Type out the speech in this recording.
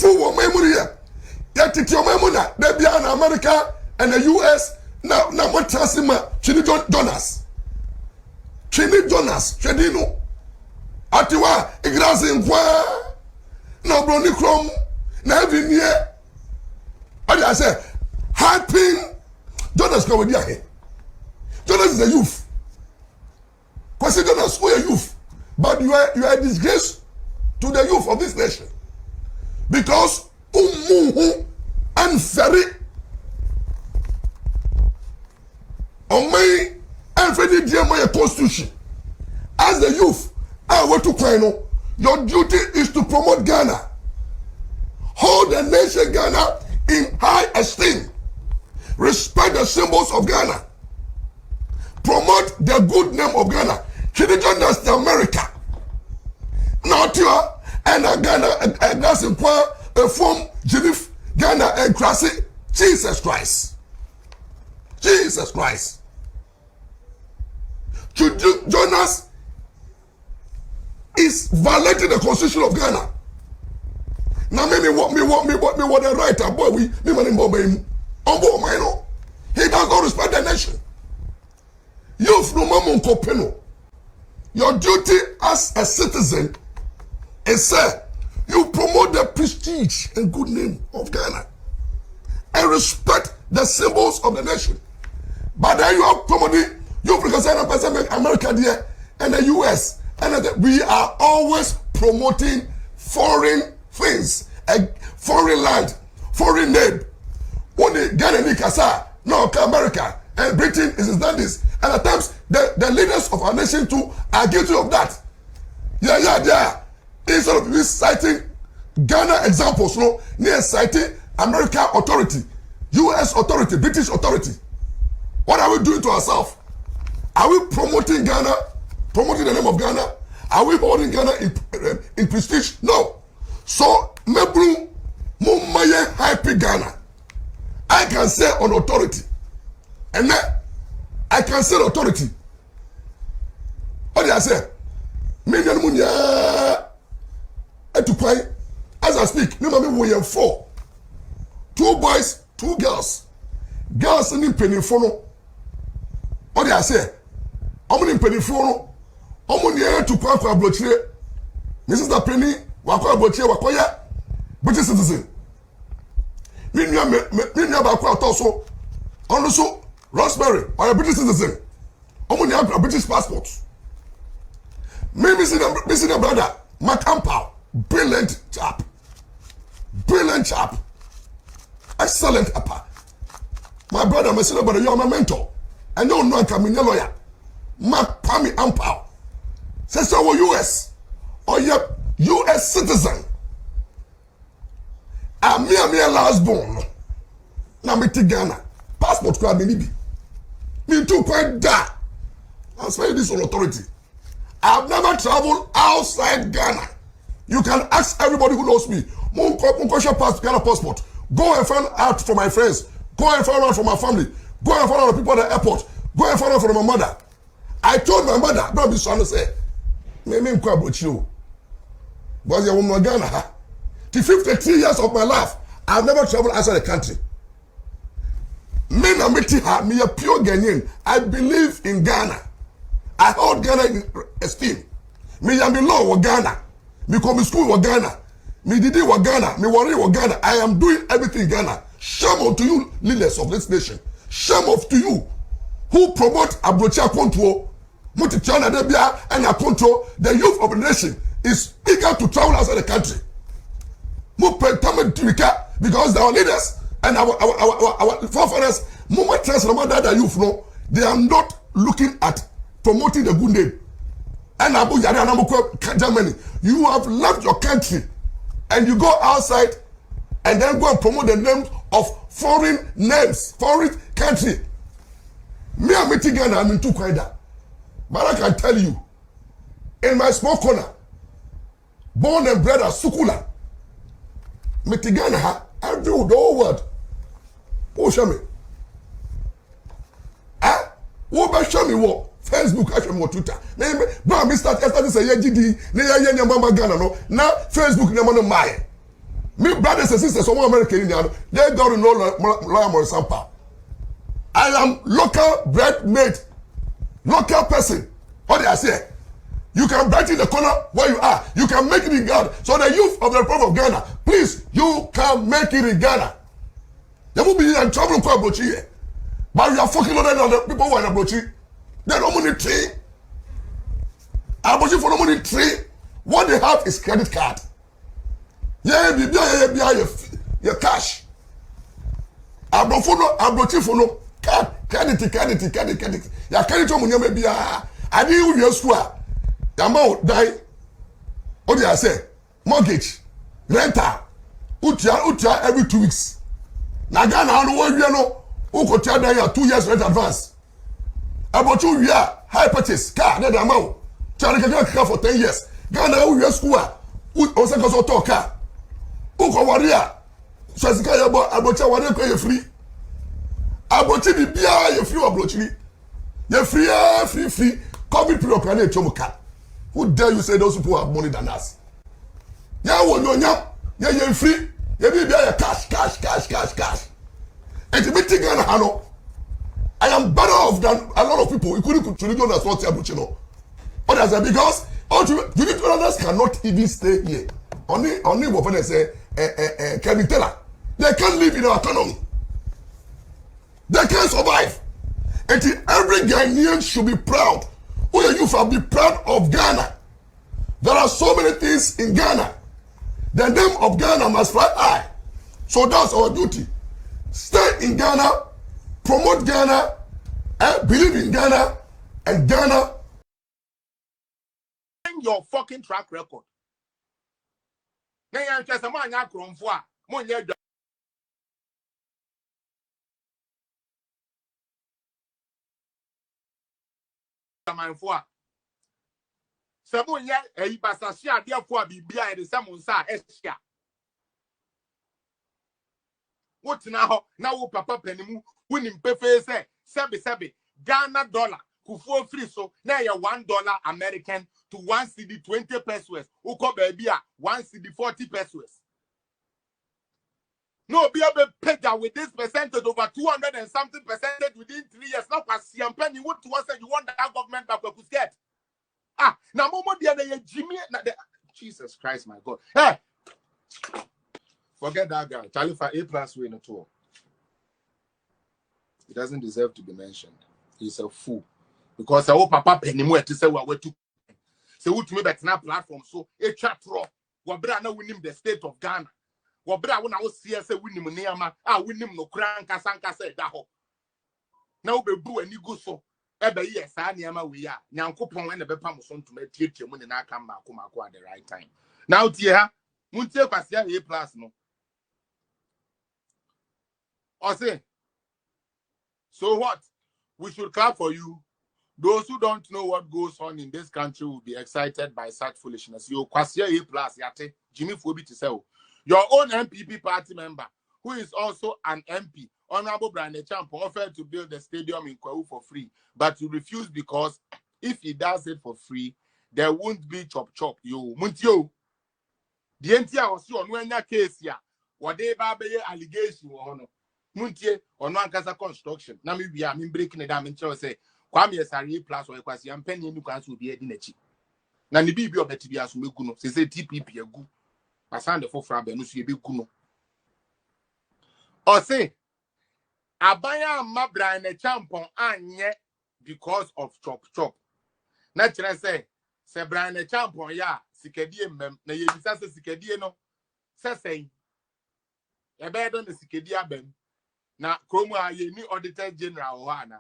full of memory. Yet it's your memory. They be in America and the US. Now what Tasima, Twene Jonas. Twene Jonas, Twedino. Atiwa, Igrasi Nkwa. No Brony Chrome. Now every year. I say, helping Jonas come with you. Jonas is a youth. Kwesi Jonas, who are youth? But you are a disgrace to the youth of this nation. Because umuhu and very on my and very dear my constitution. As the youth, I want to Kweno, your duty is to promote Ghana. Hold the nation Ghana in high esteem. Respect the symbols of Ghana. Promote the good name of Ghana. Twene Jonas to America. Not you and Ghana and that's in a form Genif, Ghana and Krasi. Jesus Christ. Jesus Christ. Twene Jonas is violating the constitution of Ghana. Now me what the writer boy we me money boy him. He does not respect the nation. You from Mamon Kopeno. Your duty as a citizen is you promote the prestige and good name of Ghana and respect the symbols of the nation. But then you have promoting you represent America there and the US and we are always promoting foreign things, foreign land, foreign name. Only Ghana ni kasa, no America and Britain is done this. And at times the leaders of our nation too are guilty of that. Yeah. Instead of this citing Ghana examples, no, near citing American authority, US authority, British authority. What are we doing to ourselves? Are we promoting Ghana, promoting the name of Ghana? Are we holding Ghana in prestige? No. So, Mebru Mumaye hype Ghana. I can say on authority. And then I can say authority. What do I say? Million munya etukwai. As I speak, me we have 4. 2 boys, 2 girls. Girls in Penifono. What do I say? I'm in Penifono. I'm on the air to Kwakwa Blochire. Mrs. The Penny, Wakwa Blochire, Wakoya, British citizen. Minya Bakwa also. Also, Rosemary, or a British citizen. I'm on the British passport. Maybe see the brother, Maurice Ampaw. Brilliant chap. Brilliant chap. Excellent appa. My brother, my senior brother, you are my mentor. And you know I'm a lawyer. Maurice Ampaw. Says our US. Or your US citizen. I'm mere last born. Now me to Ghana. Passport crab me too quite that. I'll say this on authority. I've never traveled outside Ghana. You can ask everybody who knows me. Ghana passport. Go and find out from my friends. Go and find out from my family. Go and find out from people at the airport. Go and find out from my mother. I told my mother, don't be trying to say, maybe I'm quite about you. But you're from Ghana. The 53 years of my life, I've never traveled outside the country. Me a pure Ghanaian. I believe in Ghana. I hold Ghana in esteem. Me am in law with Ghana. Me come to school with Ghana. Me did it with Ghana. Me worry with Ghana. I am doing everything in Ghana. Shame unto you, leaders of this nation. Shame unto you who promote Abrocha control, Mutichana Debia and a control. The youth of the nation is eager to travel outside the country. Because our leaders and our forefathers, youth, they are not looking at promoting the good name. And Abu Yari Germany, you have left your country and you go outside and then go and promote the names of foreign names, foreign country. Me and Ghana, I'm in too quiet. But I can tell you, in my small corner, born and bred at Sukula, Ghana, I do the whole world. Who show me? Who be show me what? Facebook, I show me what Twitter. But I start to say, GD, Ghana, no. Now Facebook, no man, my. Me brothers and sisters, some American Indian, they don't know lawyer Maurice Ampaw. I am local bred made, local person. What did I say? You can bet in the corner where you are. You can make it in Ghana. So the youth of the Republic of Ghana, please, you can make it in Ghana. There will be in trouble for Abrochi here. But you are fucking on the people who are in Abrochi. They don't money tree. Abrochi for no money tree. What they have is credit card. Yeah, your cash. Abrochi for no card. Credit. Ya credit to money maybe I didn't use school. The amount die. What did I say? Mortgage, rental, utia every 2 weeks. Na Ghana no one year no. Who could tell them 2 years rent advance? About 2 years high purchase car. That amount. Charlie can car for 10 years. Ghana who year school. Who also goes to car. Who can warrior? So as you about your warrior pay free. About you be you free about you. You free. COVID period can you chomoka. Who dare you say those people have money than us? Yeah, you free. You be cash. And to be taken Hano, I am better off than a lot of people. You couldn't Twene Jonas not tell you know. What I said because Twene Jonas cannot even stay here. Only what they say, Kelvin Taylor. They can't live in our economy. They can't survive. And every Ghanaian should be proud. Who the youth have be proud of Ghana. There are so many things in Ghana. The name of Ghana must fly high. So that's our duty. Stay in Ghana, promote Ghana, believe in Ghana, and Ghana. Your fucking track record. Now you're just a man you come for. Someone yet a passasia, therefore be behind the Samun Sa Estia. What now? Now, Papa Penimu, winning Pefe say, Sabi, Ghana dollar, Kufo free so now you're $1 American to 1 CD 20 pesos. Uko baby 1 CD 40 pesos. No, be able to pay that with this percentage over 200 and something percentage within 3 years. Now, as Penny, what to say you want that government back with get? Now, Momo, the Jimmy, Jesus Christ, my God. Hey, forget that guy. Charlie for A+ win at all. He doesn't deserve to be mentioned. He's a fool. Because I hope Papa Penny more to say what we to say what to me back na platform so a chat raw. What bra na win him the state of Ghana. What bra when I was see say win him near win him no crank kasanka say that ho. Now be boo and you go so. Ebe yes, I near we are. Nyankopon when the bepam so to me teach money na come back at the right time. Now tia, muntie kwasia A+ no. Or say, so what? We should clap for you. Those who don't know what goes on in this country will be excited by such foolishness. You kwasia A+ yate Jimmy Fobi to say your own MPP party member, who is also an MP, Honorable Brian Champ, offered to build the stadium in Kwahu for free, but he refused because if he does it for free, there won't be chop. You muntio. The entire was on when your case here. What they baby allegation or muntie or no ankasa construction. Now maybe I'm breaking it down and say Kwame Sari plus or Kwasi am penny you can be a dinner. Now the BB of the TBS will go. Say TPP a good. Asande for Frabe no so ye be kuno. Or say abaya ma Brian Champon anye because of chop. Na kire say Brian Champon ya sikadie mem na ye bisa se sikadie no say e be don sikadie abem na kromu a ye ni auditor general ho ana